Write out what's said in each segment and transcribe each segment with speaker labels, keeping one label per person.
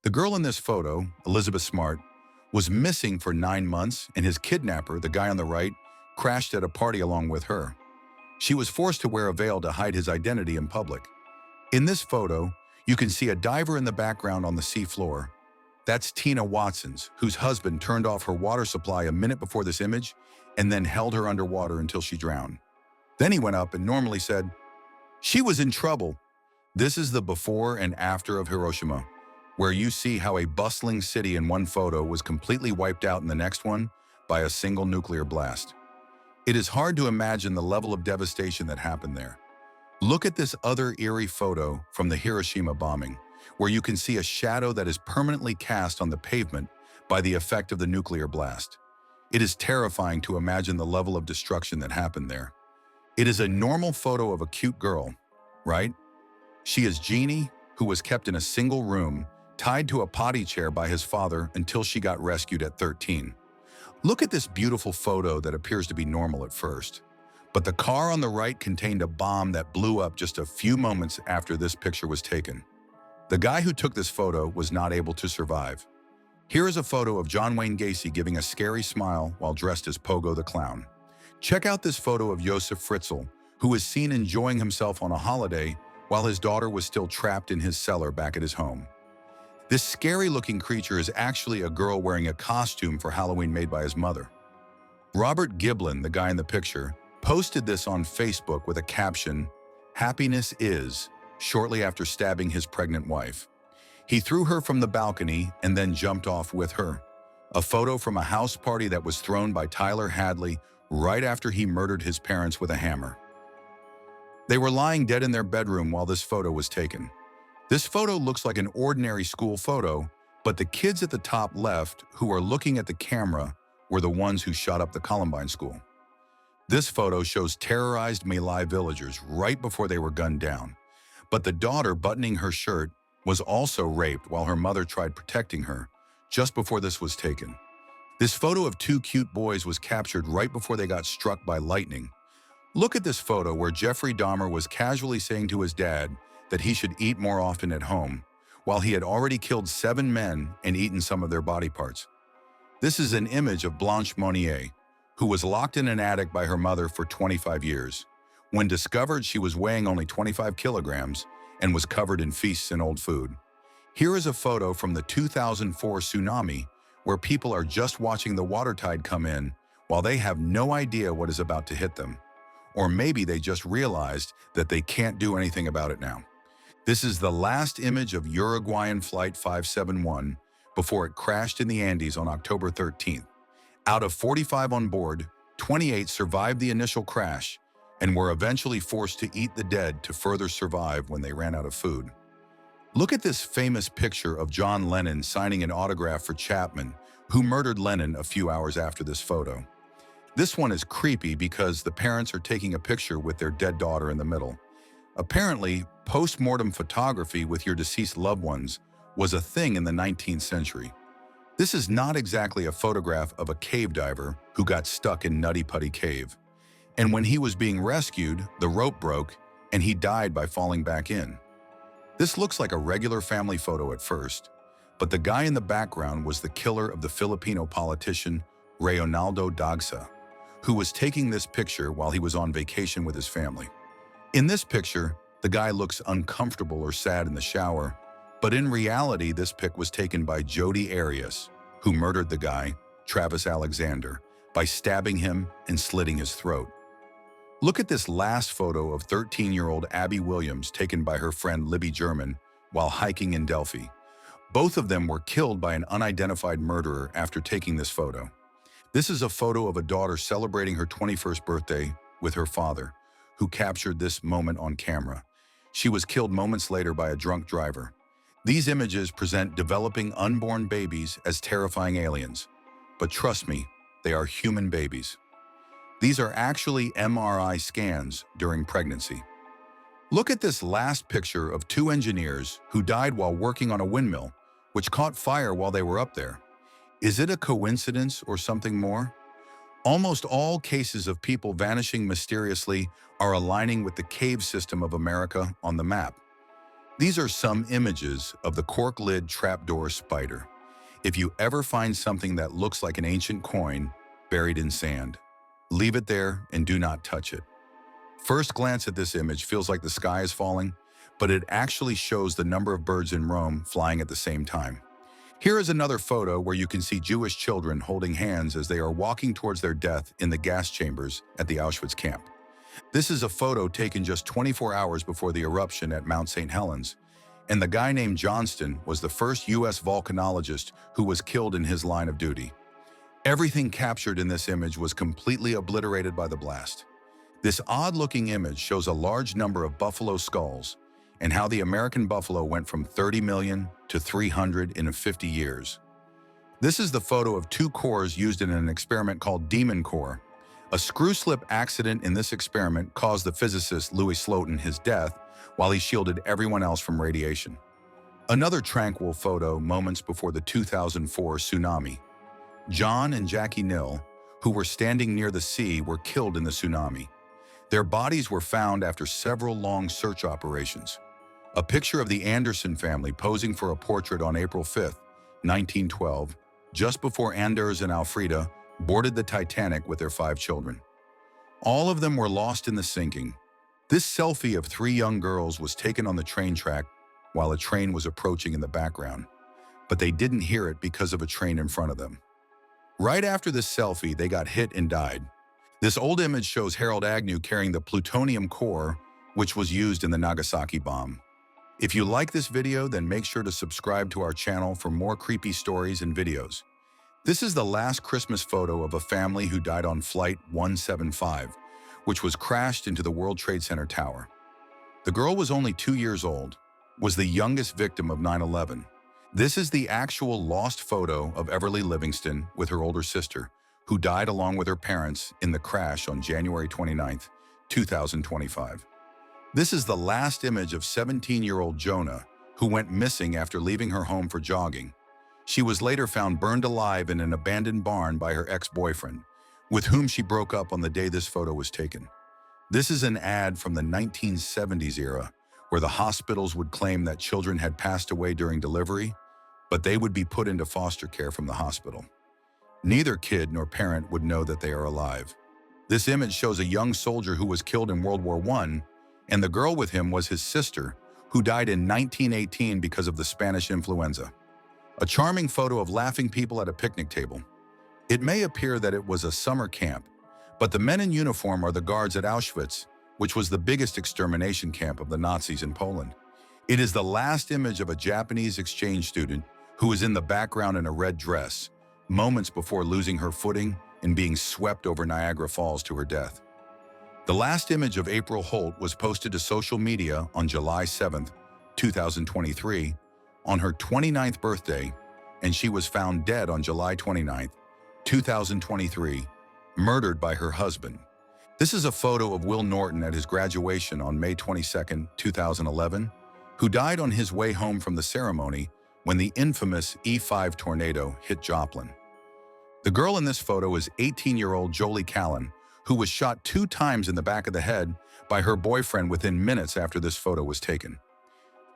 Speaker 1: The girl in this photo, Elizabeth Smart, was missing for 9 months, and his kidnapper, the guy on the right, crashed at a party along with her. She was forced to wear a veil to hide his identity in public. In this photo, you can see a diver in the background on the seafloor. That's Tina Watson's, whose husband turned off her water supply a minute before this image and then held her underwater until she drowned. Then he went up and normally said, "She was in trouble." This is the before and after of Hiroshima, where you see how a bustling city in one photo was completely wiped out in the next one by a single nuclear blast. It is hard to imagine the level of devastation that happened there. Look at this other eerie photo from the Hiroshima bombing, where you can see a shadow that is permanently cast on the pavement by the effect of the nuclear blast. It is terrifying to imagine the level of destruction that happened there. It is a normal photo of a cute girl, right? She is Jeannie, who was kept in a single room, tied to a potty chair by his father until she got rescued at 13. Look at this beautiful photo that appears to be normal at first. But the car on the right contained a bomb that blew up just a few moments after this picture was taken. The guy who took this photo was not able to survive. Here is a photo of John Wayne Gacy giving a scary smile while dressed as Pogo the Clown. Check out this photo of Josef Fritzl, who is seen enjoying himself on a holiday while his daughter was still trapped in his cellar back at his home. This scary-looking creature is actually a girl wearing a costume for Halloween made by his mother. Robert Giblin, the guy in the picture, posted this on Facebook with a caption, "Happiness is," shortly after stabbing his pregnant wife. He threw her from the balcony and then jumped off with her. A photo from a house party that was thrown by Tyler Hadley right after he murdered his parents with a hammer. They were lying dead in their bedroom while this photo was taken. This photo looks like an ordinary school photo, but the kids at the top left who are looking at the camera were the ones who shot up the Columbine school. This photo shows terrorized My Lai villagers right before they were gunned down. But the daughter buttoning her shirt was also raped while her mother tried protecting her, just before this was taken. This photo of two cute boys was captured right before they got struck by lightning. Look at this photo where Jeffrey Dahmer was casually saying to his dad that he should eat more often at home, while he had already killed 7 men and eaten some of their body parts. This is an image of Blanche Monnier, who was locked in an attic by her mother for 25 years. When discovered, she was weighing only 25 kilograms and was covered in feasts and old food. Here is a photo from the 2004 tsunami, where people are just watching the water tide come in while they have no idea what is about to hit them. Or maybe they just realized that they can't do anything about it now. This is the last image of Uruguayan Flight 571 before it crashed in the Andes on October 13th. Out of 45 on board, 28 survived the initial crash and were eventually forced to eat the dead to further survive when they ran out of food. Look at this famous picture of John Lennon signing an autograph for Chapman, who murdered Lennon a few hours after this photo. This one is creepy because the parents are taking a picture with their dead daughter in the middle. Apparently, post-mortem photography with your deceased loved ones was a thing in the 19th century. This is not exactly a photograph of a cave diver who got stuck in Nutty Putty Cave. And when he was being rescued, the rope broke and he died by falling back in. This looks like a regular family photo at first, but the guy in the background was the killer of the Filipino politician Reynaldo Dagsa, who was taking this picture while he was on vacation with his family. In this picture, the guy looks uncomfortable or sad in the shower, but in reality, this pic was taken by Jodi Arias, who murdered the guy, Travis Alexander, by stabbing him and slitting his throat. Look at this last photo of 13-year-old Abby Williams taken by her friend Libby German while hiking in Delphi. Both of them were killed by an unidentified murderer after taking this photo. This is a photo of a daughter celebrating her 21st birthday with her father, who captured this moment on camera. She was killed moments later by a drunk driver. These images present developing unborn babies as terrifying aliens. But trust me, they are human babies. These are actually MRI scans during pregnancy. Look at this last picture of 2 engineers who died while working on a windmill, which caught fire while they were up there. Is it a coincidence or something more? Almost all cases of people vanishing mysteriously are aligning with the cave system of America on the map. These are some images of the cork lid trapdoor spider. If you ever find something that looks like an ancient coin buried in sand, leave it there and do not touch it. First glance at this image feels like the sky is falling, but it actually shows the number of birds in Rome flying at the same time. Here is another photo where you can see Jewish children holding hands as they are walking towards their death in the gas chambers at the Auschwitz camp. This is a photo taken just 24 hours before the eruption at Mount St. Helens, and the guy named Johnston was the first U.S. volcanologist who was killed in his line of duty. Everything captured in this image was completely obliterated by the blast. This odd-looking image shows a large number of buffalo skulls and how the American buffalo went from 30 million to 300 in 50 years. This is the photo of two cores used in an experiment called Demon Core. A screw slip accident in this experiment caused the physicist Louis Slotin his death while he shielded everyone else from radiation. Another tranquil photo moments before the 2004 tsunami. John and Jackie Nill, who were standing near the sea, were killed in the tsunami. Their bodies were found after several long search operations. A picture of the Anderson family posing for a portrait on April 5, 1912, just before Anders and Alfreda boarded the Titanic with their 5 children. All of them were lost in the sinking. This selfie of 3 young girls was taken on the train track while a train was approaching in the background, but they didn't hear it because of a train in front of them. Right after this selfie, they got hit and died. This old image shows Harold Agnew carrying the plutonium core, which was used in the Nagasaki bomb. If you like this video, then make sure to subscribe to our channel for more creepy stories and videos. This is the last Christmas photo of a family who died on Flight 175, which was crashed into the World Trade Center tower. The girl was only 2 years old, was the youngest victim of 9/11. This is the actual lost photo of Everly Livingston with her older sister, who died along with her parents in the crash on January 29, 2025. This is the last image of 17-year-old Jonah, who went missing after leaving her home for jogging. She was later found burned alive in an abandoned barn by her ex-boyfriend, with whom she broke up on the day this photo was taken. This is an ad from the 1970s era, where the hospitals would claim that children had passed away during delivery, but they would be put into foster care from the hospital. Neither kid nor parent would know that they are alive. This image shows a young soldier who was killed in World War I, and the girl with him was his sister, who died in 1918 because of the Spanish influenza. A charming photo of laughing people at a picnic table. It may appear that it was a summer camp, but the men in uniform are the guards at Auschwitz, which was the biggest extermination camp of the Nazis in Poland. It is the last image of a Japanese exchange student who is in the background in a red dress, moments before losing her footing and being swept over Niagara Falls to her death. The last image of April Holt was posted to social media on July 7, 2023, on her 29th birthday, and she was found dead on July 29, 2023, murdered by her husband. This is a photo of Will Norton at his graduation on May 22, 2011, who died on his way home from the ceremony when the infamous E5 tornado hit Joplin. The girl in this photo is 18-year-old Jolie Callan, who was shot 2 times in the back of the head by her boyfriend within minutes after this photo was taken.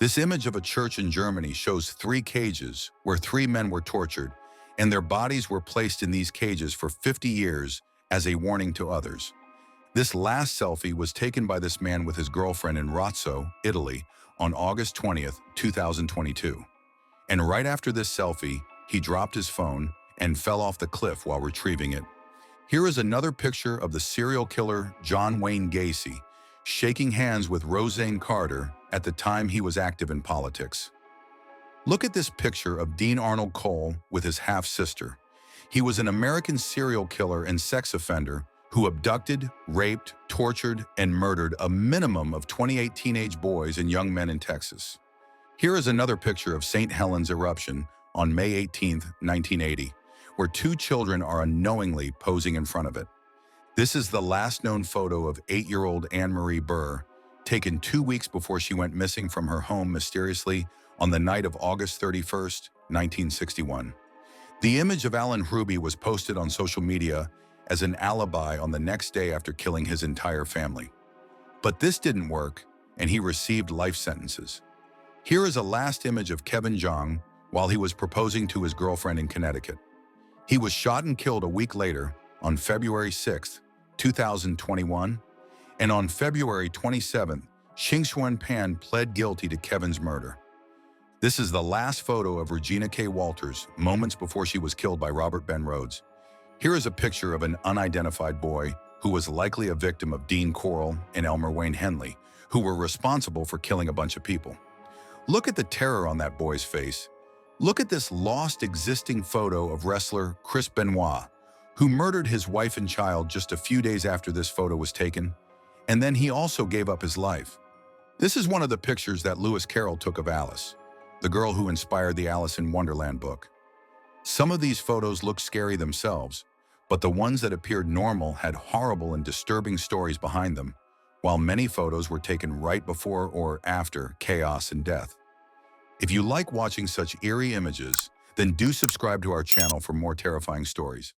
Speaker 1: This image of a church in Germany shows 3 cages where 3 men were tortured, and their bodies were placed in these cages for 50 years as a warning to others. This last selfie was taken by this man with his girlfriend in Rozzo, Italy, on August 20, 2022. And right after this selfie, he dropped his phone and fell off the cliff while retrieving it. Here is another picture of the serial killer John Wayne Gacy shaking hands with Roseanne Carter at the time he was active in politics. Look at this picture of Dean Arnold Cole with his half-sister. He was an American serial killer and sex offender who abducted, raped, tortured, and murdered a minimum of 28 teenage boys and young men in Texas. Here is another picture of St. Helens eruption on May 18, 1980, where 2 children are unknowingly posing in front of it. This is the last known photo of 8-year-old Anne-Marie Burr, taken 2 weeks before she went missing from her home mysteriously on the night of August 31, 1961. The image of Alan Hruby was posted on social media as an alibi on the next day after killing his entire family. But this didn't work, and he received life sentences. Here is a last image of Kevin Jong while he was proposing to his girlfriend in Connecticut. He was shot and killed a week later on February 6, 2021, and on February 27th, Xingxuan Pan pled guilty to Kevin's murder. This is the last photo of Regina K. Walters, moments before she was killed by Robert Ben Rhodes. Here is a picture of an unidentified boy who was likely a victim of Dean Corll and Elmer Wayne Henley, who were responsible for killing a bunch of people. Look at the terror on that boy's face. Look at this lost existing photo of wrestler Chris Benoit, who murdered his wife and child just a few days after this photo was taken, and then he also gave up his life. This is one of the pictures that Lewis Carroll took of Alice, the girl who inspired the Alice in Wonderland book. Some of these photos look scary themselves, but the ones that appeared normal had horrible and disturbing stories behind them, while many photos were taken right before or after chaos and death. If you like watching such eerie images, then do subscribe to our channel for more terrifying stories.